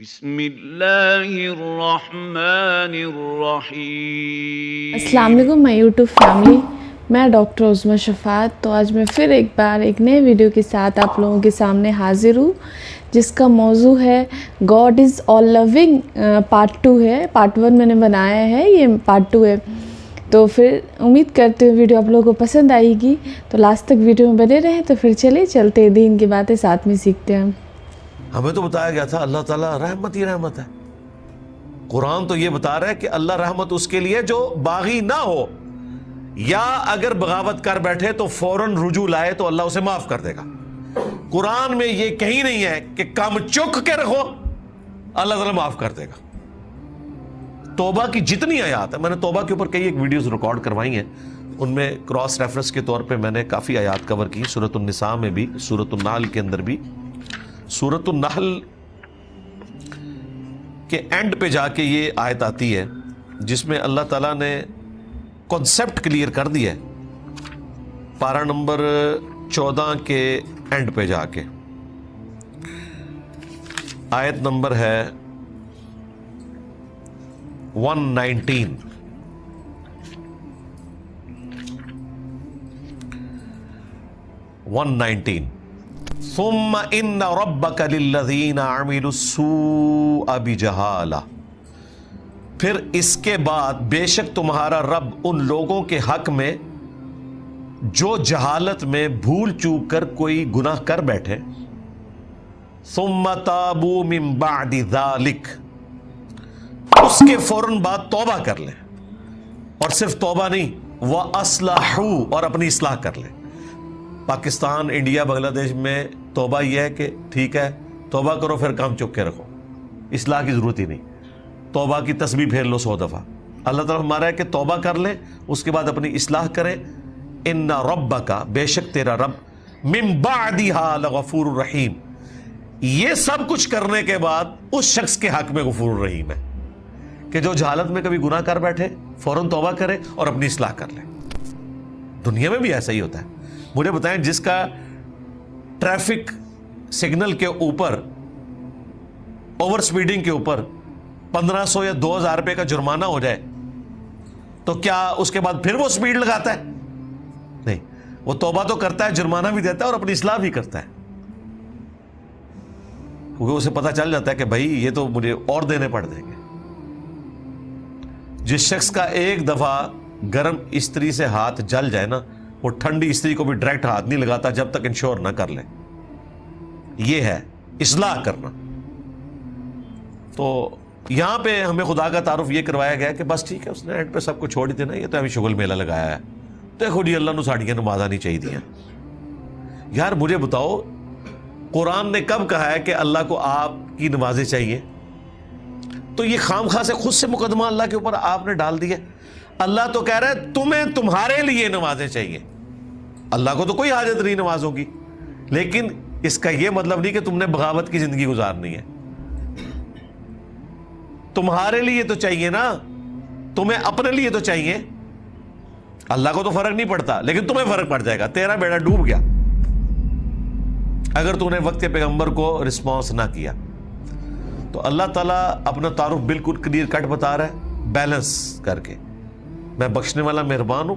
بسم اللہ الرحمن الرحیم۔ السلام علیکم مائی یوٹیوب فیملی، میں ڈاکٹر عظمیٰ شفاعت۔ تو آج میں پھر ایک بار ایک نئے ویڈیو کے ساتھ آپ لوگوں کے سامنے حاضر ہوں، جس کا موضوع ہے God is all living. Part 2 ہے، پارٹ 1 میں نے بنایا ہے، یہ پارٹ 2 ہے۔ تو پھر امید کرتے ہیں ویڈیو آپ لوگوں کو پسند آئے گی، تو لاسٹ تک ویڈیو میں بنے رہیں۔ تو پھر چلتے ہیں، دین کی باتیں ساتھ میں سیکھتے ہیں۔ ہمیں تو بتایا گیا تھا اللہ تعالیٰ رحمت ہی رحمت ہے۔ قرآن تو یہ بتا رہا ہے کہ اللہ رحمت اس کے لیے جو باغی نہ ہو، یا اگر بغاوت کر بیٹھے تو فوراً رجوع لائے تو اللہ اسے معاف کر دے گا۔ قرآن میں یہ کہیں نہیں ہے کہ کام چک کے رکھو اللہ تعالیٰ معاف کر دے گا۔ توبہ کی جتنی آیات ہیں، میں نے توبہ کے اوپر کئی ایک ویڈیوز ریکارڈ کروائی ہیں، ان میں کراس ریفرنس کے طور پہ میں نے کافی آیات کور کی، سورۃ النساء میں بھی، سورۃ النحل کے اندر بھی۔ سورۃ النحل کے اینڈ پہ جا کے یہ آیت آتی ہے جس میں اللہ تعالیٰ نے کنسیپٹ کلیئر کر دیا ہے، پارہ نمبر 14 کے اینڈ پہ جا کے۔ آیت نمبر ہے 119۔ ثم ان ربک للذین عملوا السوء بجہالہ، پھر اس کے بعد بے شک تمہارا رب ان لوگوں کے حق میں جو جہالت میں بھول چوک کر کوئی گناہ کر بیٹھے، ثم تابوا من بعد ذلک، اس کے فوراً بعد توبہ کر لیں، اور صرف توبہ نہیں، وَأَصْلَحُوا، اور اپنی اصلاح کر لیں۔ پاکستان، انڈیا، بنگلہ دیش میں توبہ یہ ہے کہ ٹھیک ہے توبہ کرو پھر کام چک کے رکھو، اصلاح کی ضرورت ہی نہیں، توبہ کی تسبیح پھیر لو 100 دفعہ۔ اللہ تعالیٰ ہمارا ہے کہ توبہ کر لیں، اس کے بعد اپنی اصلاح کریں۔ ان ربک، بے شک تیرا رب، من بعدہا لغفور الرحیم، یہ سب کچھ کرنے کے بعد اس شخص کے حق میں غفور الرحیم ہے کہ جو جہالت میں کبھی گناہ کر بیٹھے فوراً توبہ کرے اور اپنی اصلاح کر لے۔ دنیا میں بھی ایسا ہی ہوتا ہے۔ مجھے بتائیں، جس کا ٹریفک سگنل کے اوپر اوور سپیڈنگ کے اوپر 1500 یا 2000 روپے کا جرمانہ ہو جائے تو کیا اس کے بعد پھر وہ سپیڈ لگاتا ہے؟ نہیں، وہ توبہ تو کرتا ہے، جرمانہ بھی دیتا ہے اور اپنی اصلاح بھی کرتا ہے، کیونکہ اسے پتہ چل جاتا ہے کہ بھائی یہ تو مجھے اور دینے پڑ جائیں گے۔ جس شخص کا ایک دفعہ گرم استری سے ہاتھ جل جائے نا، وہ ٹھنڈی استری کو بھی ڈائریکٹ ہاتھ نہیں لگاتا جب تک انشور نہ کر لے۔ یہ ہے اصلاح کرنا۔ تو یہاں پہ ہمیں خدا کا تعارف یہ کروایا گیا کہ بس ٹھیک ہے، اس نے اینڈ پہ سب کو چھوڑ دینا، یہ تو ہمیں شغل میلہ لگایا ہے، دیکھو جی اللہ نو ساڑیاں نماز آنی چاہیے دیا۔ یار مجھے بتاؤ، قرآن نے کب کہا ہے کہ اللہ کو آپ کی نمازیں چاہیے؟ تو یہ خام خواہ سے خود سے مقدمہ اللہ کے اوپر آپ نے ڈال دیا۔ اللہ تو کہہ رہا ہے تمہیں تمہارے لیے نمازیں چاہیے، اللہ کو تو کوئی حاجت نہیں نمازوں کی، لیکن اس کا یہ مطلب نہیں کہ تم نے بغاوت کی زندگی گزارنی ہے۔ تمہارے لیے تو چاہیے نا، تمہیں اپنے لیے تو چاہیے۔ اللہ کو تو فرق نہیں پڑتا، لیکن تمہیں فرق پڑ جائے گا، تیرا بیڑا ڈوب گیا اگر تو نے وقت کے پیغمبر کو رسپانس نہ کیا۔ تو اللہ تعالیٰ اپنا تعارف بالکل کلیئر کٹ بتا رہا ہے، بیلنس کر کے۔ میں بخشنے والا مہربان ہوں،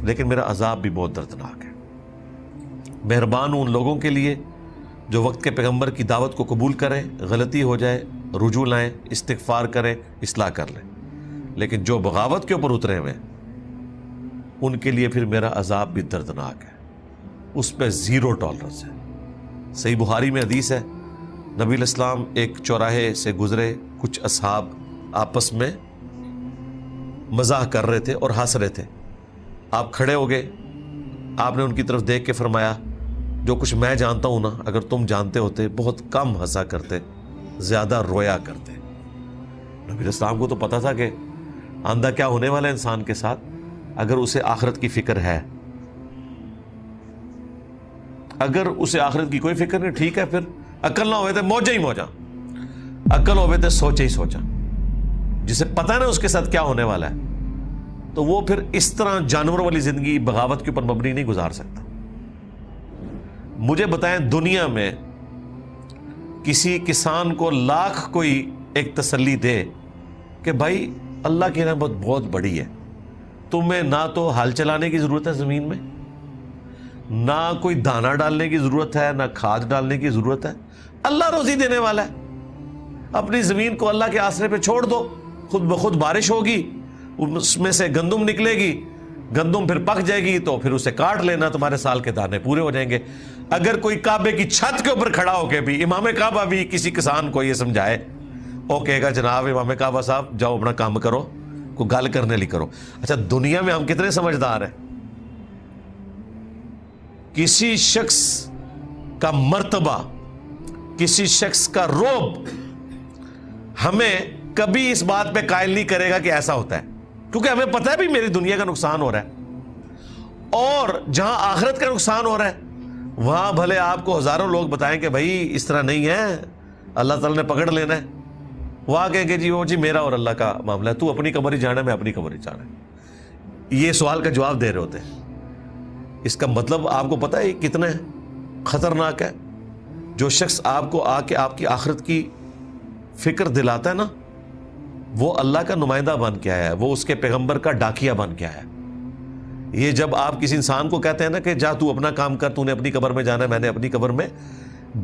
لیکن میرا عذاب بھی بہت دردناک ہے۔ مہربان ہوں ان لوگوں کے لیے جو وقت کے پیغمبر کی دعوت کو قبول کریں، غلطی ہو جائے رجوع لائیں، استغفار کریں، اصلاح کر لیں، لیکن جو بغاوت کے اوپر اترے ہوئے ان کے لیے پھر میرا عذاب بھی دردناک ہے، اس پہ زیرو ٹالرنس ہے۔ صحیح بخاری میں حدیث ہے، نبی علیہ السلام ایک چوراہے سے گزرے، کچھ اصحاب آپس میں مزاح کر رہے تھے اور ہنس رہے تھے، آپ کھڑے ہو گئے، آپ نے ان کی طرف دیکھ کے فرمایا جو کچھ میں جانتا ہوں نا، اگر تم جانتے ہوتے بہت کم ہنسا کرتے، زیادہ رویا کرتے۔ نبی علیہ السلام کو تو پتا تھا کہ آندہ کیا ہونے والا ہے انسان کے ساتھ اگر اسے آخرت کی فکر ہے۔ اگر اسے آخرت کی کوئی فکر نہیں، ٹھیک ہے، پھر عقل نہ ہوئے تھے موجہ ہی موجہ، عقل ہوئے تھے سوچے ہی سوچا۔ جسے پتہ ہے نا اس کے ساتھ کیا ہونے والا ہے، تو وہ پھر اس طرح جانور والی زندگی بغاوت کے اوپر مبنی نہیں گزار سکتا۔ مجھے بتائیں دنیا میں کسی کسان کو لاکھ کوئی ایک تسلی دے کہ بھائی اللہ کی رحمت بہت بڑی ہے، تمہیں نہ تو ہل چلانے کی ضرورت ہے زمین میں، نہ کوئی دانہ ڈالنے کی ضرورت ہے، نہ کھاد ڈالنے کی ضرورت ہے، اللہ روزی دینے والا ہے، اپنی زمین کو اللہ کے آسرے پہ چھوڑ دو، خود بخود بارش ہوگی، اس میں سے گندم نکلے گی، گندم پھر پک جائے گی تو پھر اسے کاٹ لینا، تمہارے سال کے دانے پورے ہو جائیں گے۔ اگر کوئی کعبے کی چھت کے اوپر کھڑا ہو کے بھی امام کعبہ بھی کسی کسان کو یہ سمجھائے، وہ کہے گا جناب امام کعبہ صاحب جاؤ اپنا کام کرو، کوئی گل کرنے لی کرو۔ اچھا دنیا میں ہم کتنے سمجھدار ہیں؟ کسی شخص کا مرتبہ، کسی شخص کا رعب ہمیں کبھی اس بات پہ قائل نہیں کرے گا کہ ایسا ہوتا ہے، کیونکہ ہمیں پتہ ہے بھی میری دنیا کا نقصان ہو رہا ہے، اور جہاں آخرت کا نقصان ہو رہا ہے وہاں بھلے آپ کو ہزاروں لوگ بتائیں کہ بھائی اس طرح نہیں ہے، اللہ تعالیٰ نے پکڑ لینا ہے، وہاں کہیں کہ جی وہ جی میرا اور اللہ کا معاملہ ہے، تو اپنی قبر ہی جانا ہے، میں اپنی قبر ہی جانا ہے۔ یہ سوال کا جواب دے رہے ہوتے ہیں۔ اس کا مطلب آپ کو پتہ ہے کتنا خطرناک ہے؟ جو شخص آپ کو آ کے آپ کی آخرت کی فکر دلاتا ہے نا، وہ اللہ کا نمائندہ بن کے آیا ہے، وہ اس کے پیغمبر کا ڈاکیا بن کے آیا ہے۔ یہ جب آپ کسی انسان کو کہتے ہیں نا کہ جا تو اپنا کام کر، تو نے اپنی قبر میں جانا ہے، میں نے اپنی قبر میں،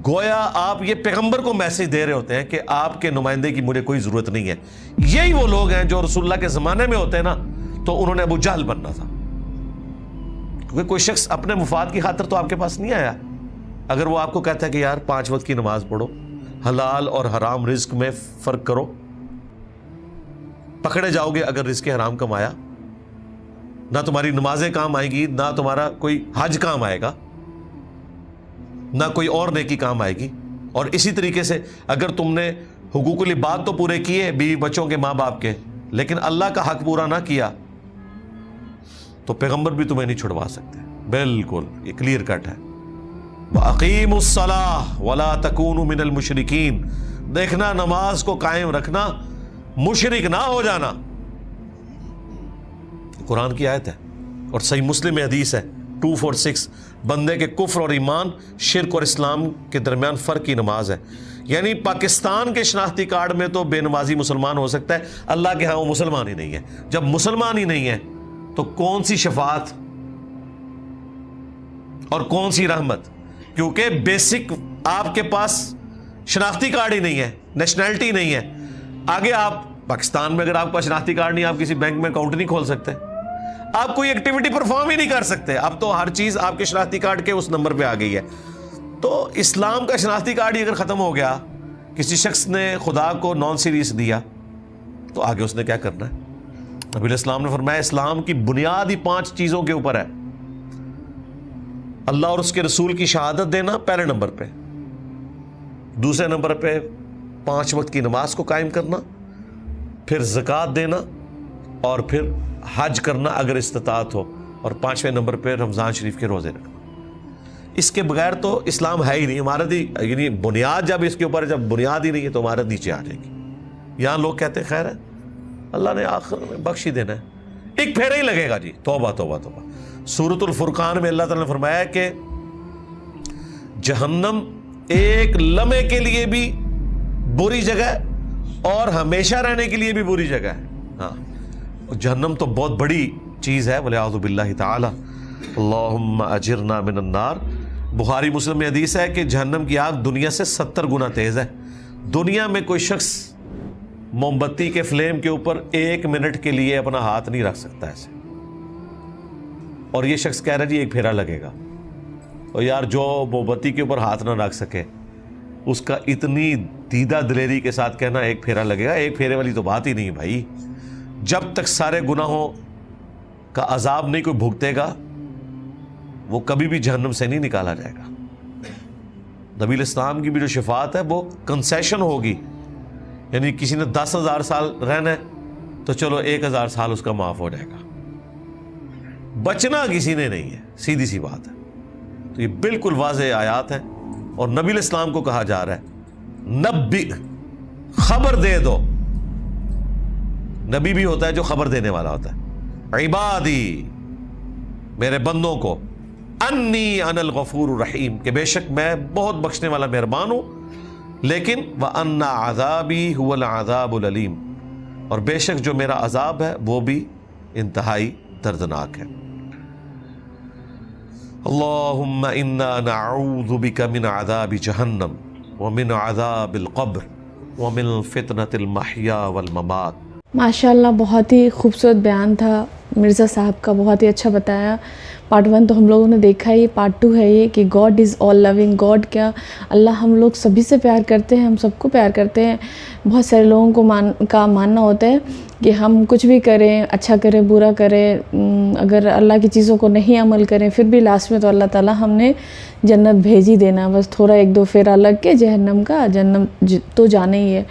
گویا آپ یہ پیغمبر کو میسج دے رہے ہوتے ہیں کہ آپ کے نمائندے کی مجھے کوئی ضرورت نہیں ہے۔ یہی وہ لوگ ہیں جو رسول اللہ کے زمانے میں ہوتے ہیں نا تو انہوں نے ابو جہل بننا تھا، کیونکہ کوئی شخص اپنے مفاد کی خاطر تو آپ کے پاس نہیں آیا۔ اگر وہ آپ کو کہتا ہے کہ یار 5 وقت کی نماز پڑھو، حلال اور حرام رزق میں فرق کرو، پکڑے جاؤ گے اگر رزق حرام کمایا، نہ تمہاری نمازیں کام آئیں گی، نہ تمہارا کوئی حج کام آئے گا، نہ کوئی اور نیکی کام آئے گی۔ اور اسی طریقے سے اگر تم نے حقوق العباد تو پورے کیے بیوی بچوں کے، ماں باپ کے، لیکن اللہ کا حق پورا نہ کیا تو پیغمبر بھی تمہیں نہیں چھڑوا سکتے۔ بالکل یہ کلیئر کٹ ہے۔ وَأَقِيمُوا الصَّلَاةَ وَلَا تَكُونُوا مِنَ الْمُشْرِكِينَ، دیکھنا نماز کو قائم رکھنا، مشرک نہ ہو جانا۔ قرآن کی آیت ہے اور صحیح مسلم میں حدیث ہے 246، بندے کے کفر اور ایمان، شرک اور اسلام کے درمیان فرق کی نماز ہے۔ یعنی پاکستان کے شناختی کارڈ میں تو بے نمازی مسلمان ہو سکتا ہے، اللہ کے ہاں وہ مسلمان ہی نہیں ہے۔ جب مسلمان ہی نہیں ہے تو کون سی شفاعت اور کون سی رحمت؟ کیونکہ بیسک آپ کے پاس شناختی کارڈ ہی نہیں ہے، نیشنلٹی نہیں ہے۔ آگے آپ پاکستان میں اگر آپ کا شناختی کارڈ نہیں، آپ کسی بینک میں اکاؤنٹ نہیں کھول سکتے، آپ کوئی ایکٹیویٹی پرفارم ہی نہیں کر سکتے۔ اب تو ہر چیز آپ کے شناختی کارڈ کے اس نمبر پہ آ گئی ہے۔ تو اسلام کا شناختی کارڈ ہی اگر ختم ہو گیا، کسی شخص نے خدا کو نان سیریس دیا، تو آگے اس نے کیا کرنا ہے؟ نبی علیہ السلام نے فرمایا اسلام کی بنیاد ہی 5 چیزوں کے اوپر ہے۔ اللہ اور اس کے رسول کی شہادت دینا پہلے نمبر پہ، دوسرے نمبر پہ 5 وقت کی نماز کو قائم کرنا، پھر زکوٰۃ دینا، اور پھر حج کرنا اگر استطاعت ہو، اور 5ویں نمبر پہ رمضان شریف کے روزے رکھنا۔ اس کے بغیر تو اسلام ہے ہی نہیں۔ عمارت ہی یعنی بنیاد جب اس کے اوپر ہے، جب بنیاد ہی نہیں ہے تو عمارت نیچے آ جائے گی۔ یہاں لوگ کہتے ہیں خیر ہے اللہ نے آخر میں بخش ہی دینا ہے، ایک پھیرا ہی لگے گا جی، توبہ توبہ توبہ۔ سورۃ الفرقان میں اللہ تعالیٰ نے فرمایا کہ جہنم ایک لمحے کے لیے بھی بری جگہ ہے اور ہمیشہ رہنے کے لیے بھی بری جگہ ہے۔ ہاں جہنم تو بہت بڑی چیز ہے، وَلِعَوْذُ بِاللَّهِ تَعَالَى اللہم اجرنا من النار۔ بخاری مسلم میں حدیث ہے کہ جہنم کی آگ دنیا سے 70 گنا تیز ہے۔ دنیا میں کوئی شخص موم بتی کے فلیم کے اوپر 1 منٹ کے لیے اپنا ہاتھ نہیں رکھ سکتا ایسے، اور یہ شخص کہہ رہا ہے جی ایک پھیرا لگے گا۔ اور یار جو موم بتی کے اوپر ہاتھ نہ رکھ سکے اس کا اتنی دیدہ دلیری کے ساتھ کہنا ایک پھیرا لگے گا، ایک پھیرے والی تو بات ہی نہیں ہے بھائی۔ جب تک سارے گناہوں کا عذاب نہیں کوئی بھگتے گا وہ کبھی بھی جہنم سے نہیں نکالا جائے گا۔ نبی علیہ السلام کی بھی جو شفاعت ہے وہ کنسیشن ہوگی، یعنی کسی نے 10,000 سال رہنا ہے تو چلو 1,000 سال اس کا معاف ہو جائے گا، بچنا کسی نے نہیں ہے، سیدھی سی بات ہے۔ تو یہ بالکل واضح آیات ہیں، اور نبی علیہ السلام کو کہا جا رہا ہے نبی، خبر دے دو۔ نبی بھی ہوتا ہے جو خبر دینے والا ہوتا ہے، عبادی میرے بندوں کو، انی انا الغفور الرحیم، کہ بے شک میں بہت بخشنے والا مہربان ہوں، لیکن وَأَنَّ عَذَابِي هُوَ الْعَذَابُ الْأَلِيمُ، اور بے شک جو میرا عذاب ہے وہ بھی انتہائی دردناک ہے۔ اللہم انا نعوذ بک من عذاب جہنم ومن عذاب القبر ومن فتنة المحیا والممات۔ ماشاءاللہ بہت ہی خوبصورت بیان تھا مرزا صاحب کا، بہت ہی اچھا بتایا۔ پارٹ 1 تو ہم لوگوں نے دیکھا ہی، پارٹ 2 ہے یہ کہ God is all living. God کیا، اللہ ہم لوگ سبھی سے پیار کرتے ہیں، ہم سب کو پیار کرتے ہیں۔ بہت سارے لوگوں کو ماننا ہوتا ہے کہ ہم کچھ بھی کریں، اچھا کریں برا کریں، اگر اللہ کی چیزوں کو نہیں عمل کریں پھر بھی لاسٹ میں تو اللہ تعالیٰ ہم نے جنت بھیج ہی دینا، بس تھوڑا 1-2 پھیرا لگ کے جہنم کا، جہنم تو جانا ہی ہے۔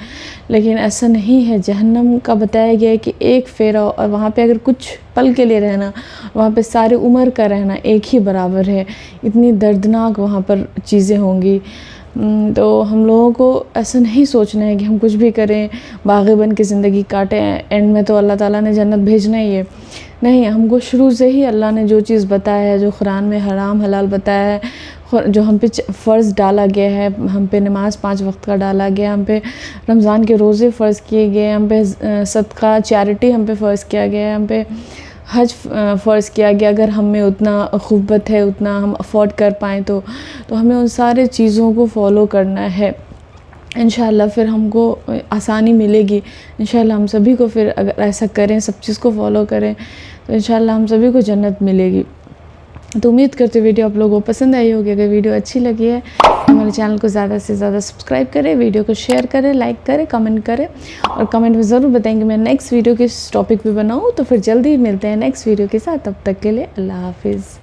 لیکن ایسا نہیں ہے، جہنم کا بتایا گیا ہے کہ ایک پھیرا، اور وہاں پہ اگر کچھ پل کے لیے رہنا، وہاں پہ ساری عمر کا رہنا ایک ہی برابر ہے۔ اتنی دردناک وہاں پر چیزیں ہوں گی۔ تو ہم لوگوں کو ایسا نہیں سوچنا ہے کہ ہم کچھ بھی کریں، باغی بن کے زندگی کاٹیں، اینڈ میں تو اللہ تعالیٰ نے جنت بھیجنا ہی ہے۔ نہیں، ہم کو شروع سے ہی اللہ نے جو چیز بتایا ہے، جو قرآن میں حرام حلال بتایا ہے، جو ہم پہ فرض ڈالا گیا ہے، ہم پہ نماز 5 وقت کا ڈالا گیا، ہم پہ رمضان کے روزے فرض کیے گئے، ہم پہ صدقہ چیریٹی ہم پہ فرض کیا گیا ہے، ہم پہ حج فرض کیا گیا۔ اگر ہم میں اتنا قوت ہے، اتنا ہم افورڈ کر پائیں تو ہمیں ان سارے چیزوں کو فالو کرنا ہے۔ انشاءاللہ پھر ہم کو آسانی ملے گی۔ انشاءاللہ ہم سبھی کو پھر اگر ایسا کریں، سب چیز کو فالو کریں تو انشاءاللہ ہم سبھی کو جنت ملے گی۔ تو امید کرتے ویڈیو آپ لوگوں کو پسند آئی ہوگی۔ اگر ویڈیو اچھی لگی ہے ہمارے چینل کو زیادہ سے زیادہ سبسکرائب کریں، ویڈیو کو شیئر کریں، لائک کریں، کمنٹ کریں، اور کمنٹ میں ضرور بتائیں کہ میں نیکسٹ ویڈیو کس ٹاپک پہ بناؤں۔ تو پھر جلدی ملتے ہیں نیکسٹ ویڈیو کے ساتھ، تب تک کے لیے اللہ حافظ۔